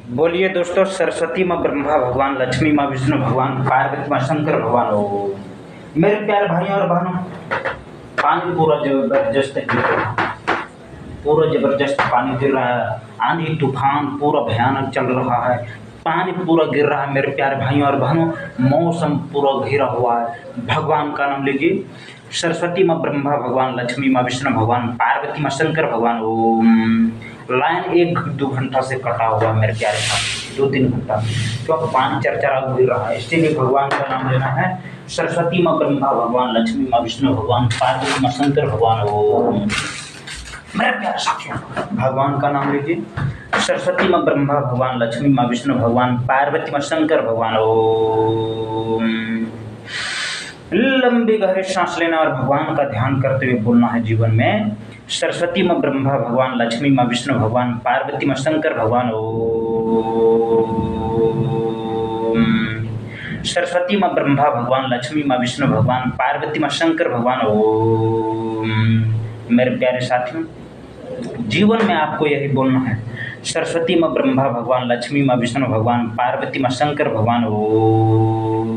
बोलिए दोस्तों, सरस्वती माँ ब्रह्मा भगवान, लक्ष्मी माँ विष्णु भगवान, पार्वती माँ शंकर भगवान। ओ मेरे प्यारे भाइयों और बहनों, पानी पूरा जबरदस्त गिर रहा है। पूरा जबरदस्त पानी गिर रहा है। आंधी तूफान पूरा भयानक चल रहा है। पानी पूरा गिर रहा है मेरे प्यारे भाइयों और बहनों। मौसम पूरा घिरा हुआ है। भगवान का नाम लीजिए। सरस्वती माँ ब्रह्मा भगवान, लक्ष्मी माँ विष्णु भगवान, पार्वती माँ शंकर भगवान। ओम। लाइन 1-2 घंटा से कटा हुआ है मेरे प्यारे साथ, 2-3 घंटा, क्योंकि पानी चरचरा गिर रहा है। इसीलिए भगवान का नाम लेना है। सरस्वती माँ ब्रह्मा भगवान, लक्ष्मी माँ विष्णु भगवान, पार्वती माँ शंकर भगवान। ओम। मेरे प्यारे साथियों, भगवान का नाम लीजिए। सरस्वती माँ ब्रह्मा भगवान, लक्ष्मी माँ विष्णु भगवान, पार्वती माँ शंकर भगवान। ओम। लंबी गहरी सांस लेना और भगवान का ध्यान करते हुए बोलना है जीवन में। सरस्वती माँ ब्रह्मा भगवान, लक्ष्मी माँ विष्णु भगवान, पार्वती माँ शंकर भगवान। ओम। सरस्वती माँ ब्रह्मा भगवान, लक्ष्मी माँ विष्णु भगवान, पार्वती माँ शंकर भगवान। ओम। मेरे प्यारे साथियों, जीवन में आपको यही बोलना है। सरस्वती माँ ब्रह्मा भगवान, लक्ष्मी माँ विष्णु भगवान, पार्वती माँ शंकर भगवान। ओम।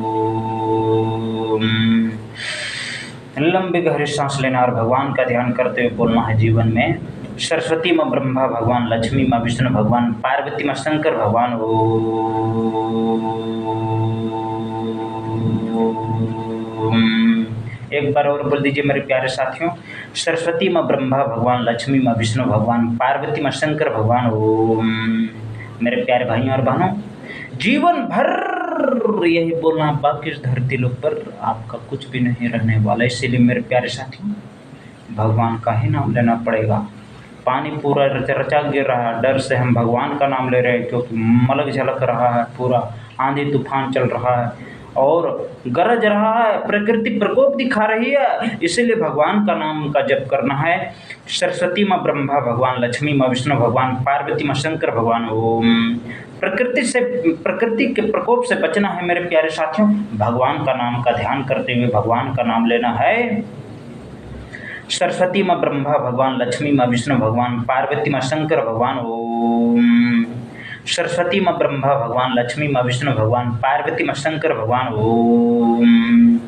लंबी गहरी सांस लेना और भगवान का ध्यान करते हुए बोलना है जीवन में। सरस्वती माँ ब्रह्मा भगवान, लक्ष्मी माँ विष्णु भगवान, पार्वती माँ शंकर भगवान। ओम। एक बार और बोल दीजिए मेरे प्यारे साथियों। सरस्वती माँ ब्रह्मा भगवान, लक्ष्मी माँ विष्णु भगवान, पार्वती माँ शंकर भगवान। ओम। मेरे प्यारे भाइयों और बहनों, जीवन भर यही बोलना, बाकी इस धरती लोक पर आपका कुछ भी नहीं रहने वाला। इसीलिए मेरे प्यारे साथियों, भगवान का ही नाम लेना पड़ेगा। पानी पूरा रचा गिर रहा है, डर से हम भगवान का नाम ले रहे हैं, क्योंकि मलक झलक रहा है, पूरा आंधी तूफान चल रहा है और गरज रहा है, प्रकृति प्रकोप दिखा रही है। इसीलिए भगवान का नाम का जप करना है। सरस्वती माँ ब्रह्मा भगवान, लक्ष्मी माँ विष्णु भगवान, पार्वती माँ शंकर भगवान। ओम। प्रकृति के प्रकोप से बचना है मेरे प्यारे साथियों। भगवान का नाम का ध्यान करते हुए भगवान का नाम लेना है। सरस्वती माँ ब्रह्मा भगवान, लक्ष्मी माँ विष्णु भगवान, पार्वती माँ शंकर भगवान। ओम। सरस्वती माँ ब्रह्मा भगवान, लक्ष्मी माँ विष्णु भगवान, पार्वती माँ शंकर भगवान। ओम।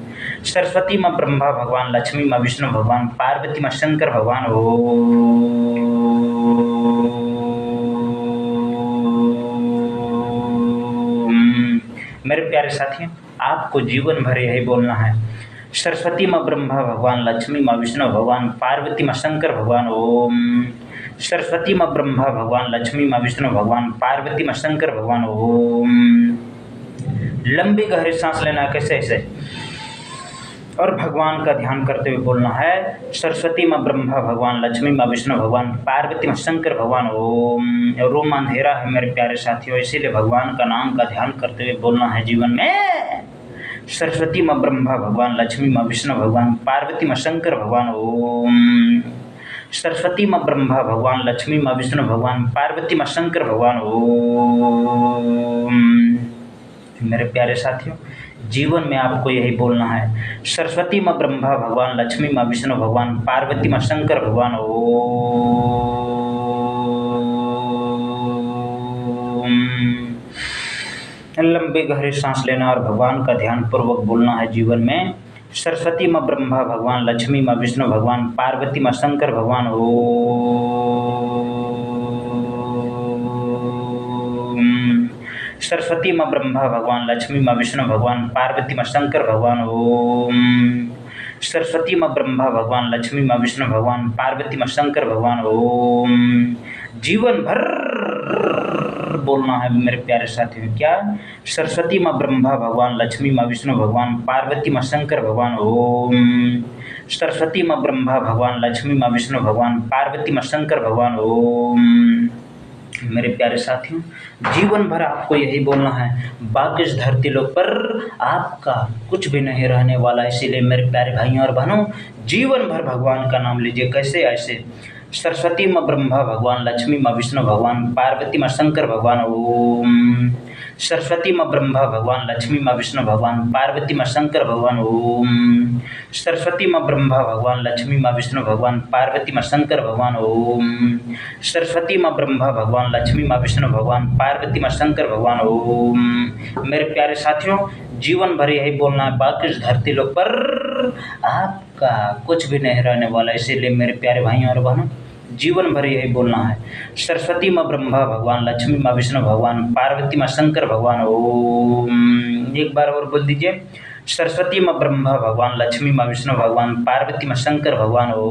सरस्वती माँ ब्रह्मा भगवान, लक्ष्मी माँ विष्णु भगवान, पार्वती माँ शंकर भगवान। ओम। मेरे प्यारे साथियों, आपको जीवन भर यही बोलना है। सरस्वती माँ ब्रह्मा भगवान, लक्ष्मी माँ विष्णु भगवान, पार्वती माँ शंकर भगवान। ओम। सरस्वती माँ ब्रह्मा भगवान, लक्ष्मी माँ विष्णु भगवान, पार्वती माँ शंकर भगवान। ओम। लंबी गहरी सांस लेना है, कैसे ऐसे, और भगवान का ध्यान करते हुए बोलना है। सरस्वती माँ ब्रह्मा भगवान, लक्ष्मी माँ विष्णु भगवान, पार्वती माँ शंकर भगवान। ओम। रूम अंधेरा है मेरे प्यारे साथियों, इसीलिए भगवान का नाम का ध्यान करते हुए बोलना है जीवन में। सरस्वती माँ ब्रह्मा भगवान, लक्ष्मी माँ विष्णु भगवान, पार्वती माँ शंकर भगवान। ओम। सरस्वती माँ ब्रह्मा भगवान, लक्ष्मी माँ विष्णु भगवान, पार्वती माँ शंकर भगवान। ओम। मेरे प्यारे साथियों, जीवन में आपको यही बोलना है। सरस्वती माँ ब्रह्मा भगवान, लक्ष्मी माँ विष्णु भगवान, पार्वती माँ शंकर भगवान। ओम। लंबी गहरी सांस लेना और भगवान का ध्यान पूर्वक बोलना है जीवन में। सरस्वती माँ ब्रह्मा भगवान, लक्ष्मी माँ विष्णु भगवान, पार्वती माँ शंकर भगवान। ओम। सरस्वती माँ ब्रह्मा भगवान, लक्ष्मी माँ विष्णु भगवान, पार्वती माँ शंकर भगवान। ओम। सरस्वती माँ ब्रह्मा भगवान, लक्ष्मी माँ विष्णु भगवान, पार्वती माँ शंकर भगवान। ओम। जीवन भर बोलना है मेरे प्यारे साथियों, क्या? सरस्वती माँ ब्रह्मा भगवान, लक्ष्मी माँ विष्णु भगवान, पार्वती माँ शंकर भगवान। ओम। सरस्वती माँ ब्रह्मा भगवान, लक्ष्मी माँ विष्णु भगवान, पार्वती माँ शंकर भगवान। ओम। मेरे प्यारे साथियों, जीवन भर आपको यही बोलना है। बाकी इस धरती लोक पर आपका कुछ भी नहीं रहने वाला। इसीलिए मेरे प्यारे भाइयों और बहनों, जीवन भर भगवान का नाम लीजिए। कैसे? ऐसे। सरस्वती माँ ब्रह्मा भगवान, लक्ष्मी माँ विष्णु भगवान, पार्वती माँ शंकर भगवान ओम। सरस्वती माँ ब्रह्मा भगवान, लक्ष्मी माँ विष्णु भगवान, पार्वती माँ शंकर भगवान ओम। सरस्वती माँ ब्रह्मा भगवान, लक्ष्मी माँ विष्णु भगवान, पार्वती माँ शंकर भगवान ओम। सरस्वती माँ ब्रह्मा भगवान, लक्ष्मी माँ विष्णु भगवान, पार्वती माँ शंकर भगवान ओम। मेरे प्यारे साथियों, जीवन भर यही बोलना है, बाकी इस धरती लोक पर आपका कुछ भी नहीं रहने वाला। इसीलिए मेरे प्यारे भाइयों और बहनों, जीवन भर यही बोलना है, सरस्वती माँ ब्रह्मा भगवान, लक्ष्मी माँ विष्णु भगवान, पार्वती माँ शंकर भगवान ओम। एक बार और बोल दीजिए, सरस्वती माँ ब्रह्मा भगवान, लक्ष्मी माँ विष्णु भगवान, पार्वती माँ शंकर भगवान ओम।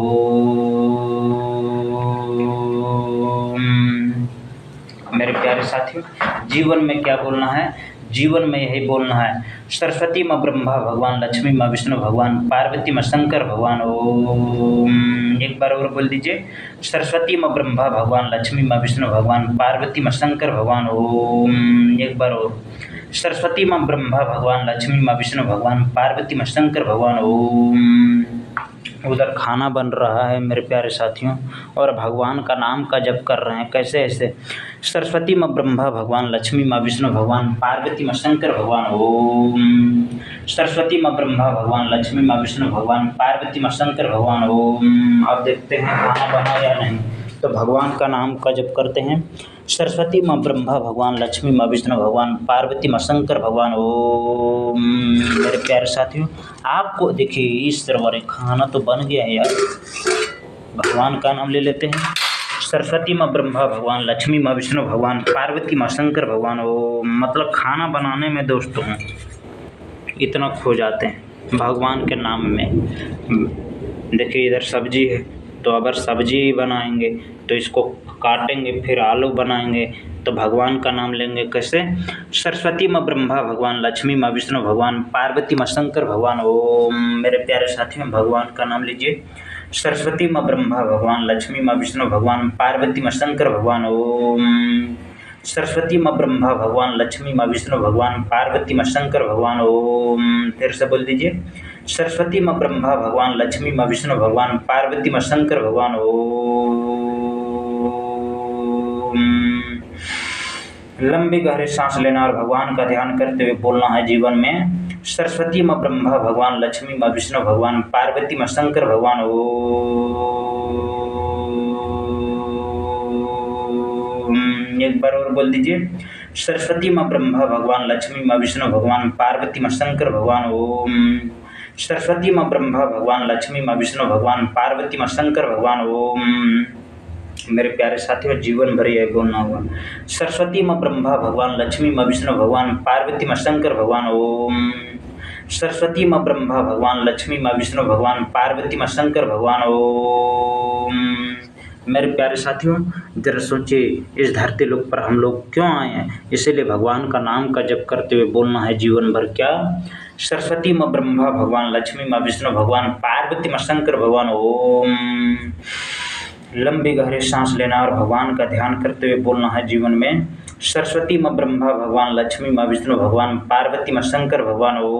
मेरे प्यारे साथियों, जीवन में क्या बोलना है? जीवन में यही बोलना है, सरस्वती माँ ब्रह्मा भगवान, लक्ष्मी माँ विष्णु भगवान, पार्वती माँ शंकर भगवान ओम। एक बार और बोल दीजिए, सरस्वती माँ ब्रह्मा भगवान, लक्ष्मी माँ विष्णु भगवान, पार्वती माँ शंकर भगवान ओम। एक बार और, सरस्वती माँ ब्रह्मा भगवान, लक्ष्मी माँ विष्णु भगवान, पार्वती माँ शंकर भगवान ओम। उधर खाना बन रहा है मेरे प्यारे साथियों, और भगवान का नाम का जप कर रहे हैं। कैसे? ऐसे, सरस्वती माँ ब्रह्मा भगवान, लक्ष्मी माँ विष्णु भगवान, पार्वती माँ शंकर भगवान ओम। सरस्वती माँ ब्रह्मा भगवान, लक्ष्मी माँ विष्णु भगवान, पार्वती माँ शंकर भगवान ओम। अब देखते हैं खाना बना या नहीं, तो भगवान का नाम का जप करते हैं। सरस्वती माँ ब्रह्मा भगवान, लक्ष्मी माँ विष्णु भगवान, पार्वती माँ शंकर भगवान ओम। मेरे प्यारे साथियों, आपको देखिए इस तरह खाना तो बन गया है यार, भगवान का नाम ले लेते हैं। सरस्वती माँ ब्रह्मा भगवान, लक्ष्मी माँ विष्णु भगवान, पार्वती माँ शंकर भगवान ओम। मतलब खाना बनाने में दोस्तों इतना खो जाते हैं भगवान के नाम में। देखिए इधर सब्जी है, तो अगर सब्जी बनाएंगे तो इसको काटेंगे, फिर आलू बनाएंगे, तो भगवान का नाम लेंगे। कैसे? सरस्वती माँ ब्रह्मा भगवान, लक्ष्मी माँ विष्णु भगवान, पार्वती माँ शंकर भगवान ओम। मेरे प्यारे साथियों, भगवान का नाम लीजिए, सरस्वती माँ ब्रह्मा भगवान, लक्ष्मी माँ विष्णु भगवान, पार्वती माँ शंकर भगवान ओम। सरस्वती माँ ब्रह्मा भगवान, लक्ष्मी माँ विष्णु भगवान, पार्वती माँ शंकर भगवान ओम। फिर से बोल दीजिए, सरस्वती माँ ब्रह्मा भगवान, लक्ष्मी माँ विष्णु भगवान, पार्वती माँ शंकर भगवान ओम। लंबी गहरी सांस लेना और भगवान का ध्यान करते हुए बोलना है जीवन में, सरस्वती माँ ब्रह्मा भगवान, लक्ष्मी माँ विष्णु भगवान, पार्वती माँ शंकर भगवान ओम। एक बार और बोल दीजिए, सरस्वती माँ ब्रह्मा भगवान, लक्ष्मी माँ विष्णु भगवान, पार्वती माँ शंकर भगवान ओम। सरस्वती माँ ब्रह्मा भगवान, लक्ष्मी माँ विष्णु भगवान, पार्वती माँ शंकर भगवान ओम। मेरे प्यारे साथियों, जीवन भर यह बोलना होगा, सरस्वती माँ ब्रह्मा भगवान, लक्ष्मी माँ विष्णु भगवान, पार्वती माँ शंकर भगवान ओम। सरस्वती माँ ब्रह्मा भगवान, लक्ष्मी माँ विष्णु भगवान, पार्वती माँ शंकर भगवान ओम। मेरे प्यारे साथियों, जरा सोचिए इस धरती लोक पर हम लोग क्यों आए हैं? इसीलिए भगवान का नाम का जप करते हुए बोलना है जीवन भर। क्या? सरस्वती माँ ब्रह्मा भगवान, लक्ष्मी माँ विष्णु भगवान, पार्वती माँ शंकर भगवान ओम। लंबी गहरी सांस लेना और भगवान का ध्यान करते हुए बोलना है जीवन में, सरस्वती माँ ब्रह्मा भगवान, लक्ष्मी माँ विष्णु भगवान, पार्वती माँ शंकर भगवान ओम।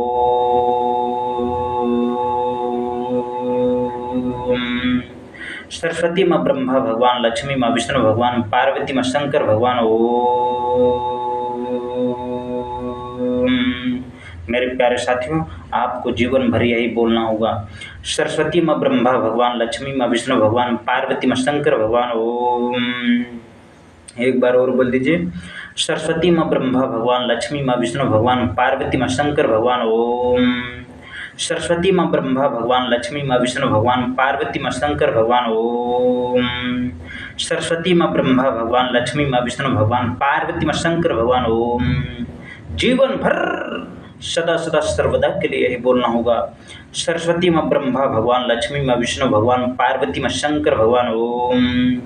सरस्वती माँ ब्रह्मा भगवान, लक्ष्मी माँ विष्णु भगवान, पार्वती माँ शंकर भगवान ओम। मेरे प्यारे साथियों, आपको जीवन भर यही बोलना होगा, सरस्वती माँ ब्रह्मा भगवान, लक्ष्मी माँ विष्णु भगवान, पार्वती माँ शंकर भगवान ओम। एक बार और बोल दीजिए, सरस्वती माँ ब्रह्मा भगवान, लक्ष्मी माँ विष्णु भगवान, पार्वती माँ शंकर भगवान ओम। सरस्वती माँ ब्रह्मा भगवान, लक्ष्मी माँ विष्णु भगवान, पार्वती माँ शंकर भगवान ओम। सरस्वती माँ ब्रह्मा भगवान, लक्ष्मी माँ विष्णु भगवान, पार्वती माँ शंकर भगवान ओम। जीवन भर सदा सदा सर्वदा के लिए यही बोलना होगा, सरस्वती माँ ब्रह्मा भगवान, लक्ष्मी माँ विष्णु भगवान, पार्वती माँ शंकर भगवान ओम।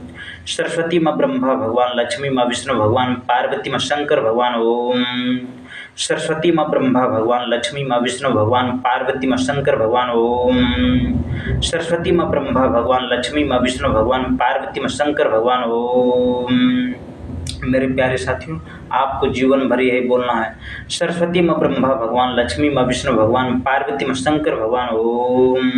सरस्वती माँ ब्रह्मा भगवान, लक्ष्मी माँ विष्णु भगवान, पार्वती माँ शंकर भगवान ओम। सरस्वती माँ ब्रह्मा भगवान, लक्ष्मी माँ विष्णु भगवान, पार्वती माँ शंकर भगवान ओम। सरस्वती माँ ब्रह्मा भगवान, लक्ष्मी माँ विष्णु भगवान, पार्वती माँ शंकर भगवान ओम। मेरे प्यारे साथियों, आपको जीवन भर यही बोलना है, सरस्वती माँ ब्रह्मा भगवान, लक्ष्मी माँ विष्णु भगवान, पार्वती माँ शंकर भगवान ओम।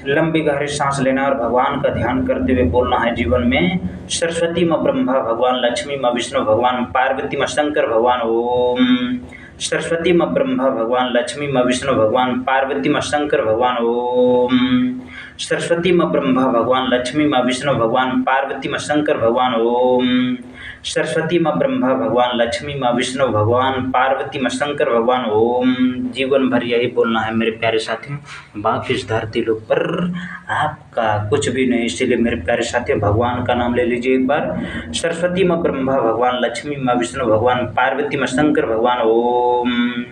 लंबी गहरी सांस लेना और भगवान का ध्यान करते हुए बोलना है जीवन में। सरस्वती माँ ब्रह्मा भगवान, लक्ष्मी माँ विष्णु भगवान, पार्वती माँ शंकर भगवान ओम। सरस्वती माँ ब्रह्मा भगवान, लक्ष्मी माँ विष्णु भगवान, पार्वती माँ शंकर भगवान ओम। सरस्वती माँ ब्रह्मा भगवान, लक्ष्मी माँ विष्णु भगवान, पार्वती माँ शंकर भगवान ओम। सरस्वती माँ ब्रह्मा भगवान, लक्ष्मी माँ विष्णु भगवान, पार्वती माँ शंकर भगवान ओम। जीवन भर यही बोलना है मेरे प्यारे साथियों। बाकी इस धरती लोक पर आपका कुछ भी नहीं, इसीलिए मेरे प्यारे साथियों भगवान का नाम ले लीजिए एक बार। सरस्वती माँ ब्रह्मा भगवान, लक्ष्मी माँ विष्णु भगवान, पार्वती माँ शंकर भगवान ओम।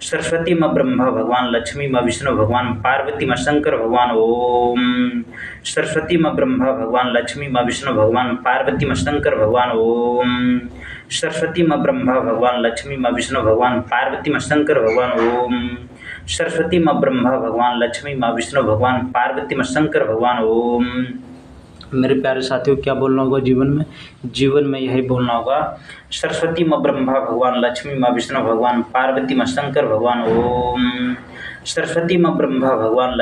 सरस्वती माँ ब्रह्मा भगवान, लक्ष्मी माँ विष्णु भगवान, पार्वती माँ शंकर भगवान ओम। सरस्वती माँ ब्रह्मा भगवान, लक्ष्मी माँ विष्णु भगवान, पार्वती माँ शंकर भगवान ओम। सरस्वती माँ ब्रह्मा भगवान, लक्ष्मी माँ विष्णु भगवान, पार्वती माँ शंकर भगवान ओम। सरस्वती माँ ब्रह्मा भगवान, लक्ष्मी माँ विष्णु भगवान, पार्वती माँ शंकर भगवान ओम। मेरे प्यारे साथियों क्या बोलना होगा जीवन में? जीवन में यही बोलना होगा, सरस्वती माँ ब्रह्मा भगवान, लक्ष्मी माँ विष्णु भगवान, पार्वती माँ शंकर भगवान ओम। सरस्वती माँ ब्रह्मा भगवान,